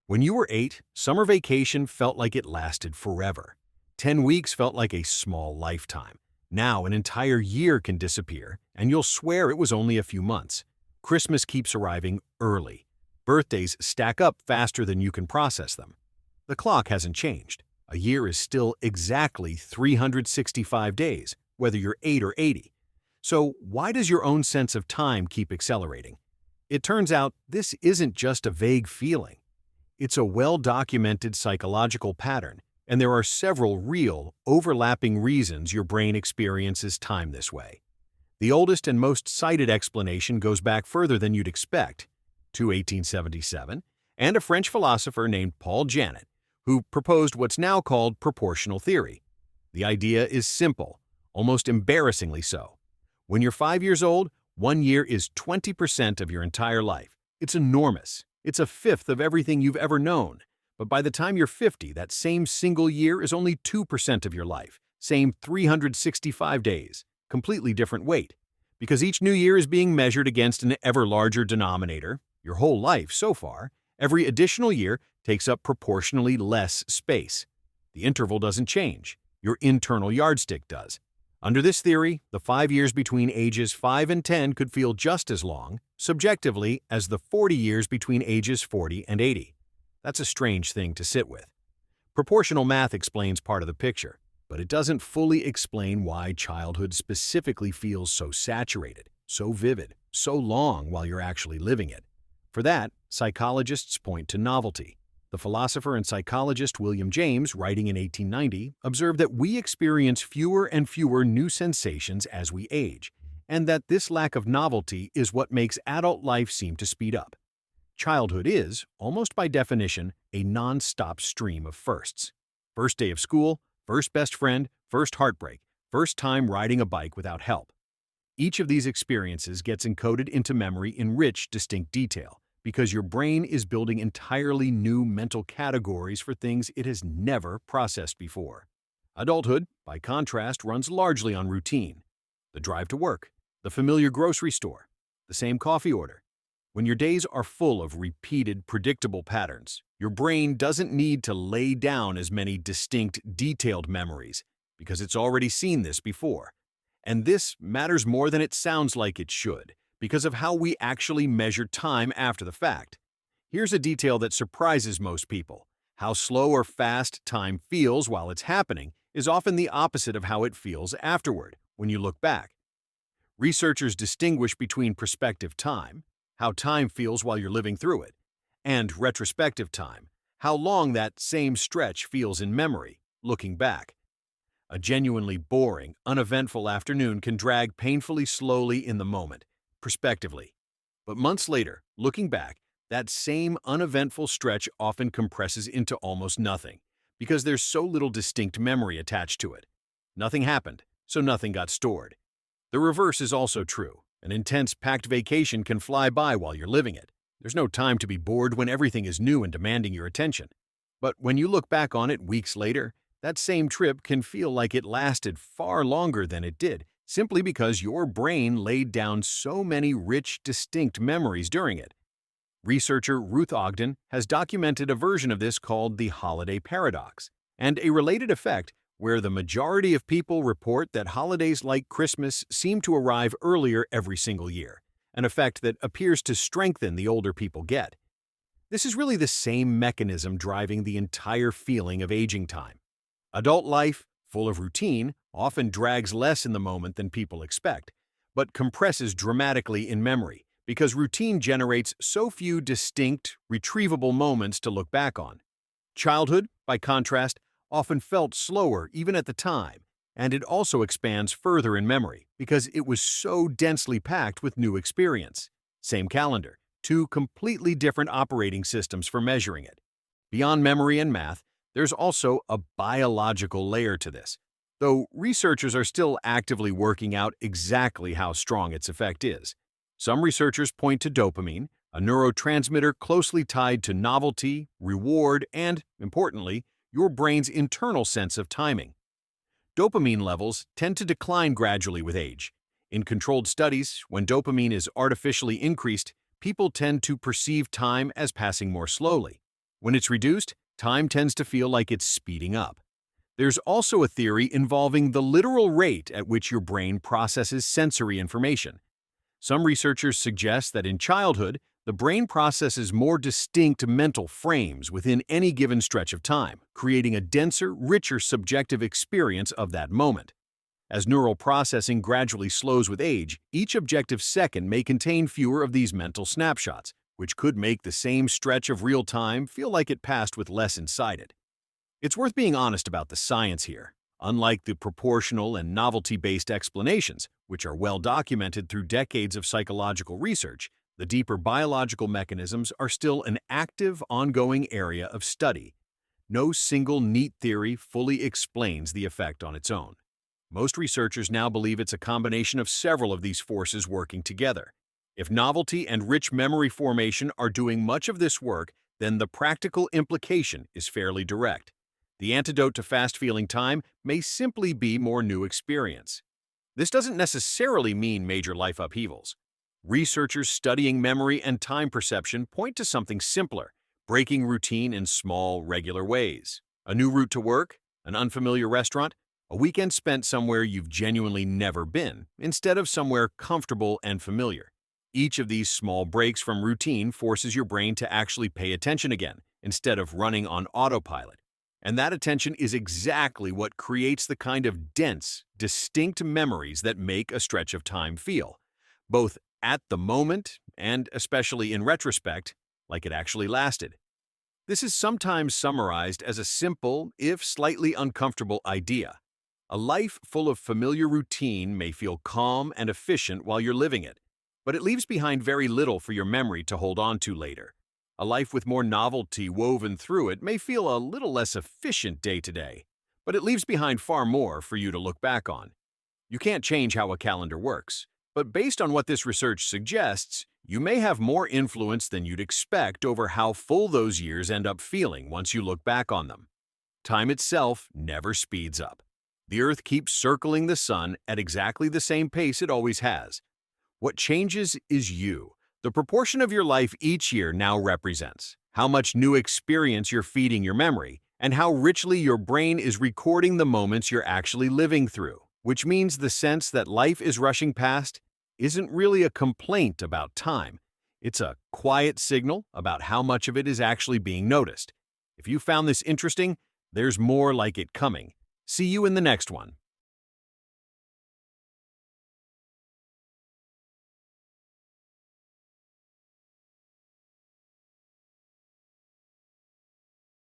When you were 8, summer vacation felt like it lasted forever. 10 weeks felt like a small lifetime. Now an entire year can disappear, and you'll swear it was only a few months. Christmas keeps arriving early. Birthdays stack up faster than you can process them. The clock hasn't changed. A year is still exactly 365 days, whether you're 8 or 80. So why does your own sense of time keep accelerating? It turns out this isn't just a vague feeling. It's a well-documented psychological pattern, and there are several real, overlapping reasons your brain experiences time this way. The oldest and most cited explanation goes back further than you'd expect, to 1877, and a French philosopher named Paul Janet, who proposed what's now called proportional theory. The idea is simple, almost embarrassingly so. When you're 5 years old, 1 year is 20% of your entire life. It's enormous. It's a fifth of everything you've ever known. But by the time you're 50, that same single year is only 2% of your life. Same 365 days. Completely different weight. Because each new year is being measured against an ever larger denominator, your whole life so far, every additional year takes up proportionally less space. The interval doesn't change. Your internal yardstick does. Under this theory, the 5 years between ages 5 and 10 could feel just as long, subjectively, as the 40 years between ages 40 and 80. That's a strange thing to sit with. Proportional math explains part of the picture, but it doesn't fully explain why childhood specifically feels so saturated, so vivid, so long while you're actually living it. For that, psychologists point to novelty. The philosopher and psychologist William James, writing in 1890, observed that we experience fewer and fewer new sensations as we age, and that this lack of novelty is what makes adult life seem to speed up. Childhood is, almost by definition, a non-stop stream of firsts. First day of school, first best friend, first heartbreak, first time riding a bike without help. Each of these experiences gets encoded into memory in rich, distinct detail, because your brain is building entirely new mental categories for things it has never processed before. Adulthood, by contrast, runs largely on routine. The drive to work, the familiar grocery store, the same coffee order. When your days are full of repeated, predictable patterns, your brain doesn't need to lay down as many distinct, detailed memories, because it's already seen this before. And this matters more than it sounds like it should, because of how we actually measure time after the fact. Here's a detail that surprises most people. How slow or fast time feels while it's happening is often the opposite of how it feels afterward, when you look back. Researchers distinguish between prospective time, how time feels while you're living through it, and retrospective time, how long that same stretch feels in memory, looking back. A genuinely boring, uneventful afternoon can drag painfully slowly in the moment, prospectively. But months later, looking back, that same uneventful stretch often compresses into almost nothing, because there's so little distinct memory attached to it. Nothing happened, so nothing got stored. The reverse is also true. An intense, packed vacation can fly by while you're living it. There's no time to be bored when everything is new and demanding your attention. But when you look back on it weeks later, that same trip can feel like it lasted far longer than it did, simply because your brain laid down so many rich, distinct memories during it. Researcher Ruth Ogden has documented a version of this called the holiday paradox, and a related effect where the majority of people report that holidays like Christmas seem to arrive earlier every single year, an effect that appears to strengthen the older people get. This is really the same mechanism driving the entire feeling of aging time. Adult life, full of routine, often drags less in the moment than people expect, but compresses dramatically in memory because routine generates so few distinct, retrievable moments to look back on. Childhood, by contrast, often felt slower even at the time, and it also expands further in memory because it was so densely packed with new experience. Same calendar, two completely different operating systems for measuring it. Beyond memory and math, there's also a biological layer to this, though researchers are still actively working out exactly how strong its effect is. Some researchers point to dopamine, a neurotransmitter closely tied to novelty, reward, and, importantly, your brain's internal sense of timing. Dopamine levels tend to decline gradually with age. In controlled studies, when dopamine is artificially increased, people tend to perceive time as passing more slowly. When it's reduced, time tends to feel like it's speeding up. There's also a theory involving the literal rate at which your brain processes sensory information. Some researchers suggest that in childhood, the brain processes more distinct mental frames within any given stretch of time, creating a denser, richer subjective experience of that moment. As neural processing gradually slows with age, each objective second may contain fewer of these mental snapshots, which could make the same stretch of real time feel like it passed with less inside it. It's worth being honest about the science here. Unlike the proportional and novelty-based explanations, which are well documented through decades of psychological research, the deeper biological mechanisms are still an active, ongoing area of study. No single neat theory fully explains the effect on its own. Most researchers now believe it's a combination of several of these forces working together. If novelty and rich memory formation are doing much of this work, then the practical implication is fairly direct. The antidote to fast-feeling time may simply be more new experience. This doesn't necessarily mean major life upheavals. Researchers studying memory and time perception point to something simpler, breaking routine in small, regular ways. A new route to work, an unfamiliar restaurant, a weekend spent somewhere you've genuinely never been, instead of somewhere comfortable and familiar. Each of these small breaks from routine forces your brain to actually pay attention again, instead of running on autopilot. And that attention is exactly what creates the kind of dense, distinct memories that make a stretch of time feel, both at the moment and, especially in retrospect, like it actually lasted. This is sometimes summarized as a simple, if slightly uncomfortable idea. A life full of familiar routine may feel calm and efficient while you're living it, but it leaves behind very little for your memory to hold on to later. A life with more novelty woven through it may feel a little less efficient day to day, but it leaves behind far more for you to look back on. You can't change how a calendar works, but based on what this research suggests, you may have more influence than you'd expect over how full those years end up feeling once you look back on them. Time itself never speeds up. The Earth keeps circling the sun at exactly the same pace it always has. What changes is you. The proportion of your life each year now represents how much new experience you're feeding your memory and how richly your brain is recording the moments you're actually living through, which means the sense that life is rushing past isn't really a complaint about time. It's a quiet signal about how much of it is actually being noticed. If you found this interesting, there's more like it coming. See you in the next one.